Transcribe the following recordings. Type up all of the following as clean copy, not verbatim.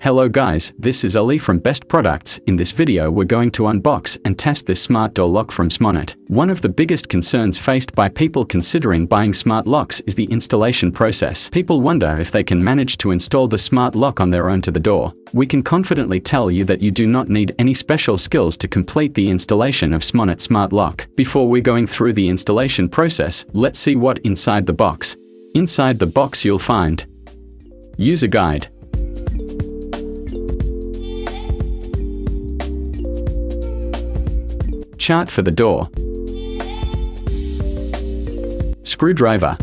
Hello guys, this is Ali from Best Products. In this video we're going to unbox and test this smart door lock from Smonet. One of the biggest concerns faced by people considering buying smart locks is the installation process. People wonder if they can manage to install the smart lock on their own to the door. We can confidently tell you that you do not need any special skills to complete the installation of Smonet smart lock. Before we're going through the installation process, let's see what inside the box. Inside the box you'll find user guide, chart for the door, screwdriver,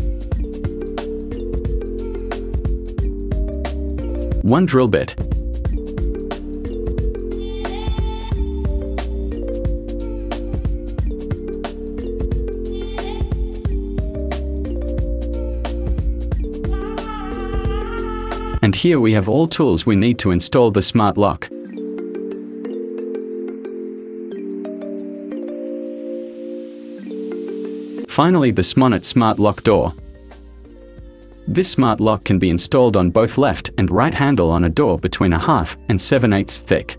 one drill bit, and here we have all tools we need to install the smart lock. Finally, the Smonet smart lock door. This smart lock can be installed on both left and right handle on a door between 1/2 and 7/8 thick.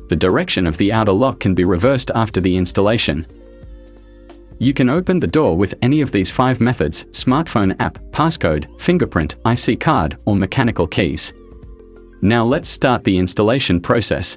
The direction of the outer lock can be reversed after the installation. You can open the door with any of these 5 methods: smartphone app, passcode, fingerprint, IC card, or mechanical keys. Now let's start the installation process.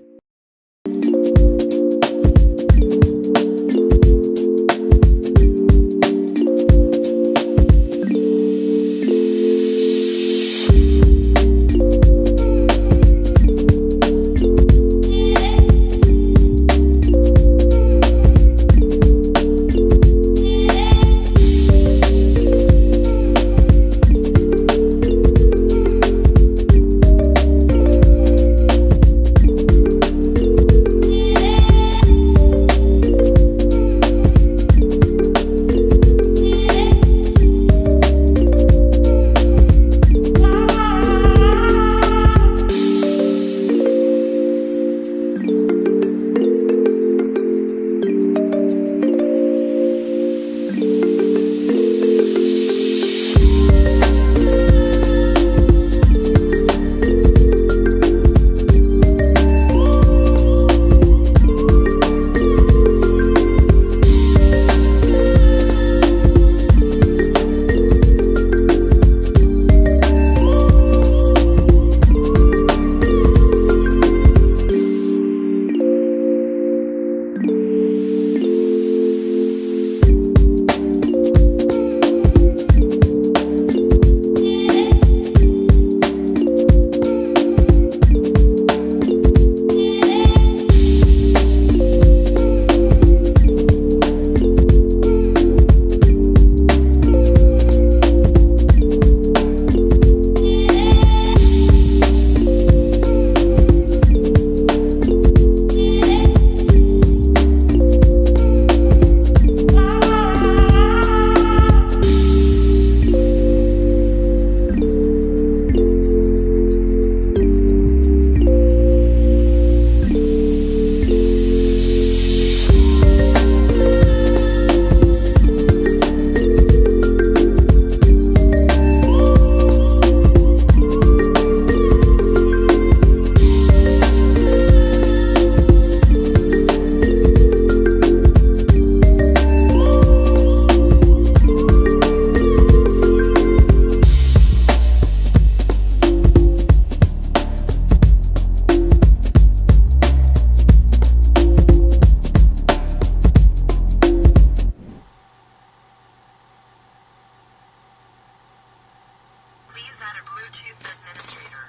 Please add a Bluetooth administrator.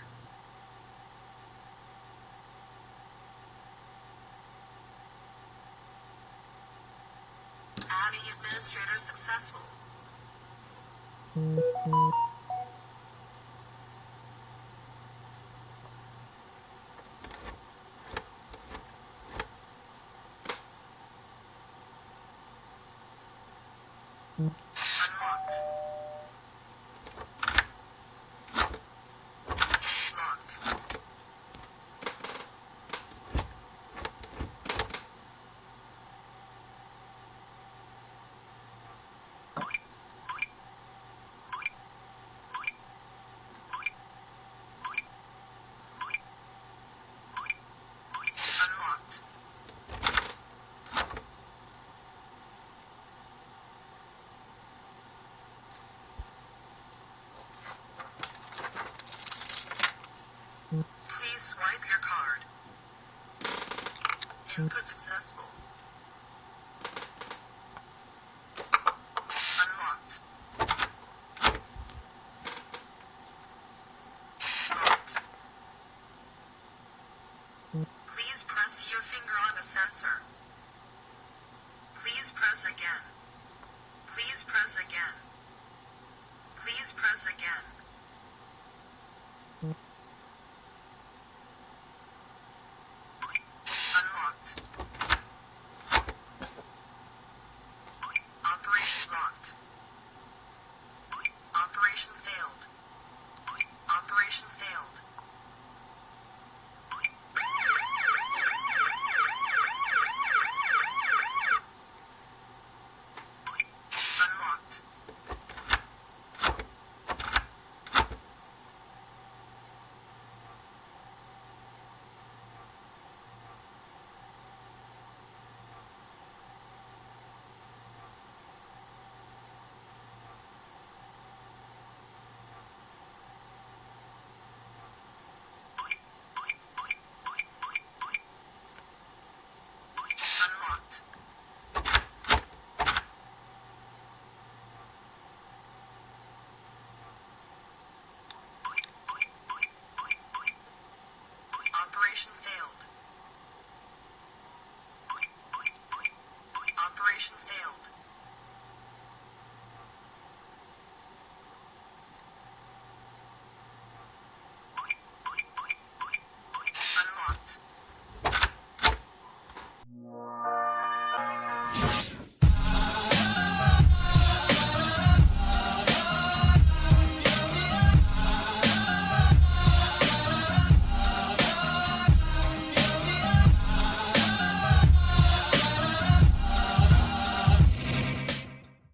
Adding administrator successful. Unlocked. Locked. Input successful.